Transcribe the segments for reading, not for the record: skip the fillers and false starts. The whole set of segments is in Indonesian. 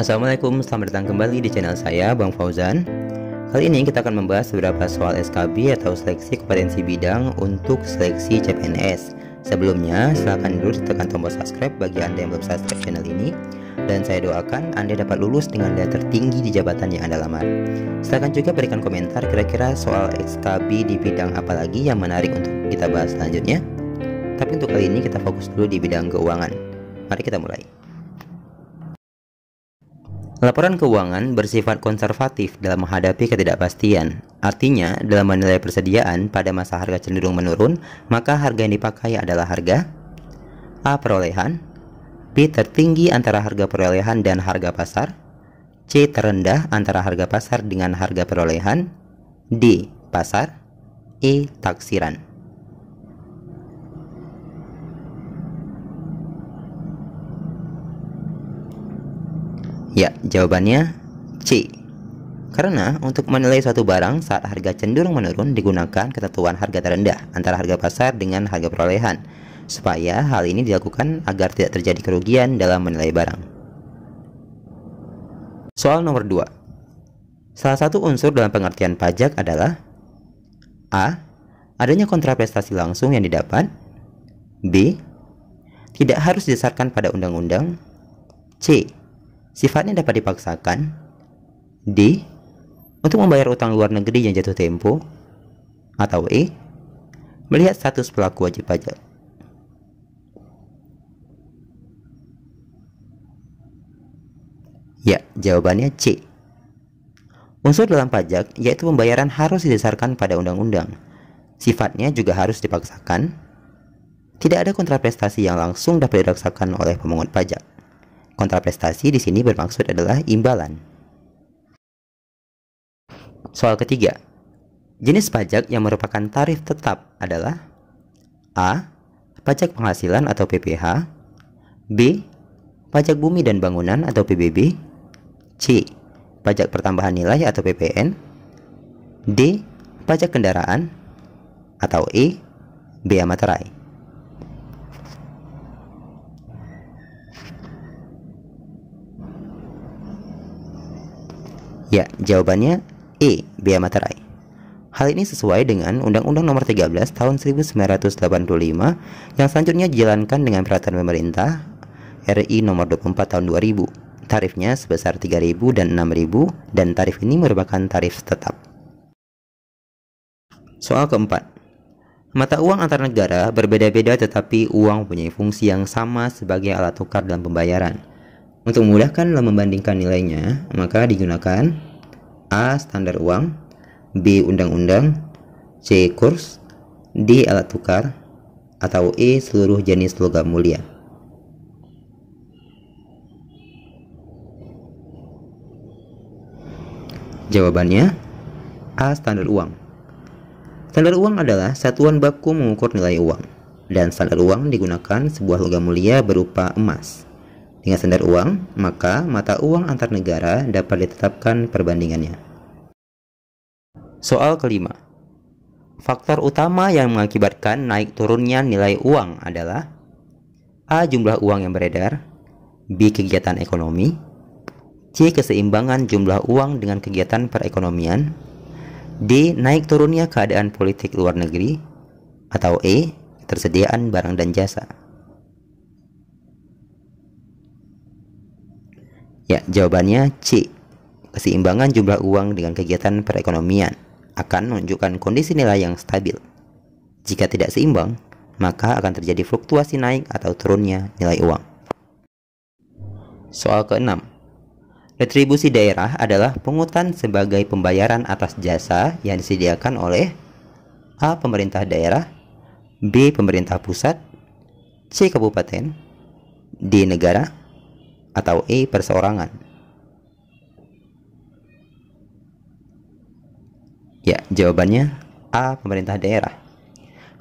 Assalamualaikum, selamat datang kembali di channel saya, Bang Fauzan. Kali ini kita akan membahas beberapa soal SKB atau seleksi kompetensi bidang untuk seleksi CPNS. Sebelumnya, silahkan dulu tekan tombol subscribe bagi Anda yang belum subscribe channel ini. Dan saya doakan Anda dapat lulus dengan nilai tertinggi di jabatan yang Anda lamar. Silahkan juga berikan komentar kira-kira soal SKB di bidang apa lagi yang menarik untuk kita bahas selanjutnya. Tapi untuk kali ini kita fokus dulu di bidang keuangan. Mari kita mulai. Laporan keuangan bersifat konservatif dalam menghadapi ketidakpastian. Artinya, dalam menilai persediaan pada masa harga cenderung menurun, maka harga yang dipakai adalah harga A. Perolehan, B. Tertinggi antara harga perolehan dan harga pasar, C. Terendah antara harga pasar dengan harga perolehan, D. Pasar, E. Taksiran. Ya, jawabannya C. Karena untuk menilai suatu barang saat harga cenderung menurun digunakan ketentuan harga terendah antara harga pasar dengan harga perolehan, supaya hal ini dilakukan agar tidak terjadi kerugian dalam menilai barang. Soal nomor 2. Salah satu unsur dalam pengertian pajak adalah A. Adanya kontraprestasi langsung yang didapat, B. Tidak harus didasarkan pada undang-undang, C. Sifatnya dapat dipaksakan, D. Untuk membayar utang luar negeri yang jatuh tempo, atau E. Melihat status pelaku wajib pajak. Ya, jawabannya C. Unsur dalam pajak yaitu pembayaran harus didasarkan pada undang-undang. Sifatnya juga harus dipaksakan. Tidak ada kontraprestasi yang langsung dapat dirasakan oleh pemungut pajak. Kontraprestasi di sini bermaksud adalah imbalan. Soal ketiga. Jenis pajak yang merupakan tarif tetap adalah A. Pajak penghasilan atau PPh, B. Pajak bumi dan bangunan atau PBB, C. Pajak pertambahan nilai atau PPN, D. Pajak kendaraan, atau E. Bea materai. Ya, jawabannya E. Bea materai. Hal ini sesuai dengan Undang-Undang Nomor 13 Tahun 1985 yang selanjutnya dijalankan dengan peraturan pemerintah RI Nomor 24 Tahun 2000. Tarifnya sebesar 3.000 dan 6.000 dan tarif ini merupakan tarif tetap. Soal keempat. Mata uang antar negara berbeda-beda tetapi uang mempunyai fungsi yang sama sebagai alat tukar dalam pembayaran. Untuk memudahkan dalam membandingkan nilainya, maka digunakan A. Standar uang, B. Undang-undang, C. Kurs, D. Alat tukar, atau E. Seluruh jenis logam mulia. Jawabannya A. Standar uang. Standar uang adalah satuan baku mengukur nilai uang, dan standar uang digunakan sebuah logam mulia berupa emas. Dengan standar uang, maka mata uang antar negara dapat ditetapkan perbandingannya. Soal kelima. Faktor utama yang mengakibatkan naik turunnya nilai uang adalah A. Jumlah uang yang beredar, B. Kegiatan ekonomi, C. Keseimbangan jumlah uang dengan kegiatan perekonomian, D. Naik turunnya keadaan politik luar negeri, atau E. Ketersediaan barang dan jasa. Ya, jawabannya C. Keseimbangan jumlah uang dengan kegiatan perekonomian akan menunjukkan kondisi nilai yang stabil. Jika tidak seimbang, maka akan terjadi fluktuasi naik atau turunnya nilai uang. Soal ke-6. Retribusi daerah adalah pungutan sebagai pembayaran atas jasa yang disediakan oleh A. Pemerintah daerah, B. Pemerintah pusat, C. Kabupaten, D. Negara, atau E. Perseorangan. Ya, jawabannya A. Pemerintah daerah.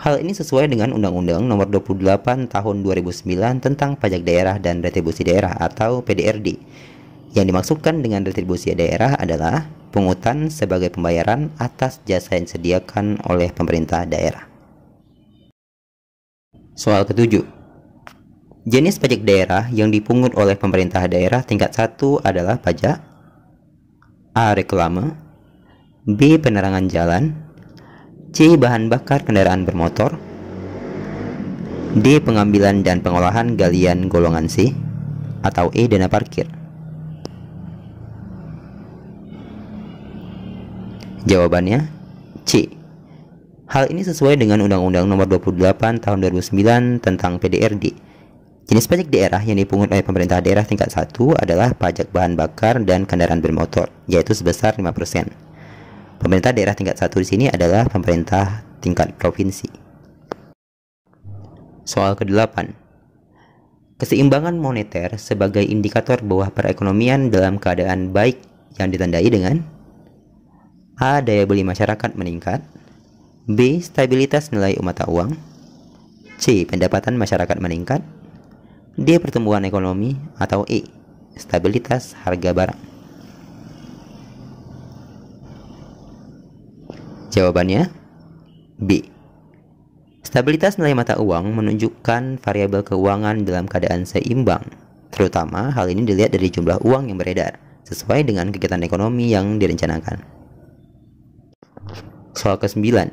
Hal ini sesuai dengan Undang-Undang Nomor 28 Tahun 2009 tentang Pajak Daerah dan Retribusi Daerah atau PDRD. Yang dimaksudkan dengan retribusi daerah adalah pungutan sebagai pembayaran atas jasa yang disediakan oleh pemerintah daerah. Soal ketujuh. Jenis pajak daerah yang dipungut oleh pemerintah daerah tingkat 1 adalah pajak A. Reklame, B. Penerangan jalan, C. Bahan bakar kendaraan bermotor, D. Pengambilan dan pengolahan galian golongan C, atau E. Dana parkir. Jawabannya C. Hal ini sesuai dengan Undang-Undang Nomor 28 Tahun 2009 tentang PDRD. Jenis pajak daerah yang dipungut oleh pemerintah daerah tingkat 1 adalah pajak bahan bakar dan kendaraan bermotor, yaitu sebesar 5%. Pemerintah daerah tingkat 1 di sini adalah pemerintah tingkat provinsi. Soal ke-8. Keseimbangan moneter sebagai indikator bahwa perekonomian dalam keadaan baik yang ditandai dengan A. Daya beli masyarakat meningkat, B. Stabilitas nilai mata uang, C. Pendapatan masyarakat meningkat, D. Pertumbuhan ekonomi, atau E. Stabilitas harga barang. Jawabannya B. Stabilitas nilai mata uang menunjukkan variabel keuangan dalam keadaan seimbang. Terutama hal ini dilihat dari jumlah uang yang beredar, sesuai dengan kegiatan ekonomi yang direncanakan. Soal ke-9.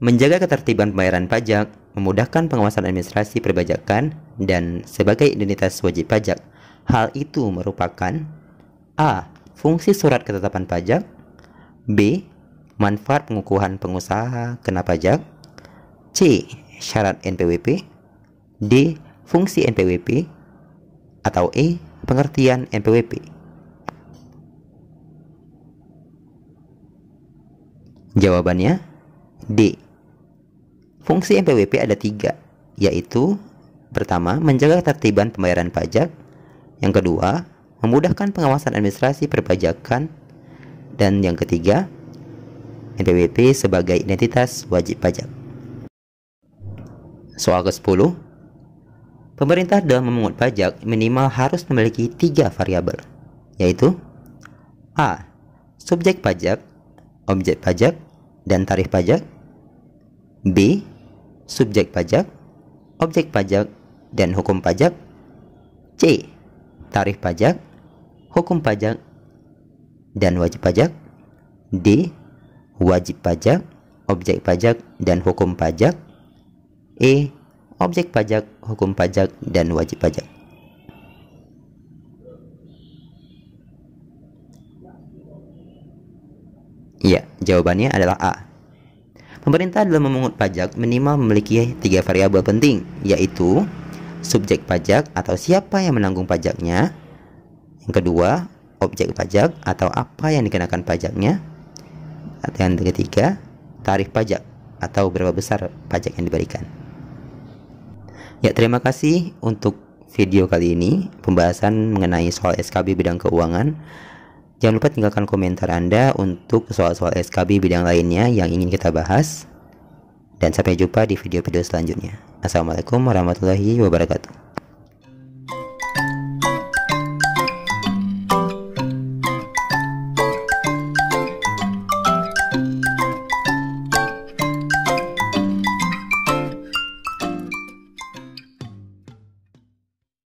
Menjaga ketertiban pembayaran pajak, memudahkan pengawasan administrasi perpajakan, dan sebagai identitas wajib pajak. Hal itu merupakan A. Fungsi surat ketetapan pajak, B. Manfaat pengukuhan pengusaha kena pajak, C. Syarat NPWP, D. Fungsi NPWP, atau E. Pengertian NPWP. Jawabannya D. Fungsi NPWP ada 3, yaitu pertama, menjaga ketertiban pembayaran pajak, yang kedua, memudahkan pengawasan administrasi perpajakan, dan yang ketiga, NPWP sebagai identitas wajib pajak. Soal ke-10. Pemerintah dalam memungut pajak minimal harus memiliki 3 variabel, yaitu A. Subjek pajak, objek pajak, dan tarif pajak, B. Subjek pajak, objek pajak, dan hukum pajak, C. Tarif pajak, hukum pajak, dan wajib pajak, D. Wajib pajak, objek pajak, dan hukum pajak, E. Objek pajak, hukum pajak, dan wajib pajak. Ya, jawabannya adalah A. Pemerintah dalam memungut pajak minimal memiliki 3 variabel penting, yaitu subjek pajak atau siapa yang menanggung pajaknya, yang kedua, objek pajak atau apa yang dikenakan pajaknya, dan yang ketiga, tarif pajak atau berapa besar pajak yang diberikan. Ya, terima kasih untuk video kali ini, pembahasan mengenai soal SKB bidang keuangan. Jangan lupa tinggalkan komentar Anda untuk soal-soal SKB bidang lainnya yang ingin kita bahas. Dan sampai jumpa di video-video selanjutnya. Assalamualaikum warahmatullahi wabarakatuh.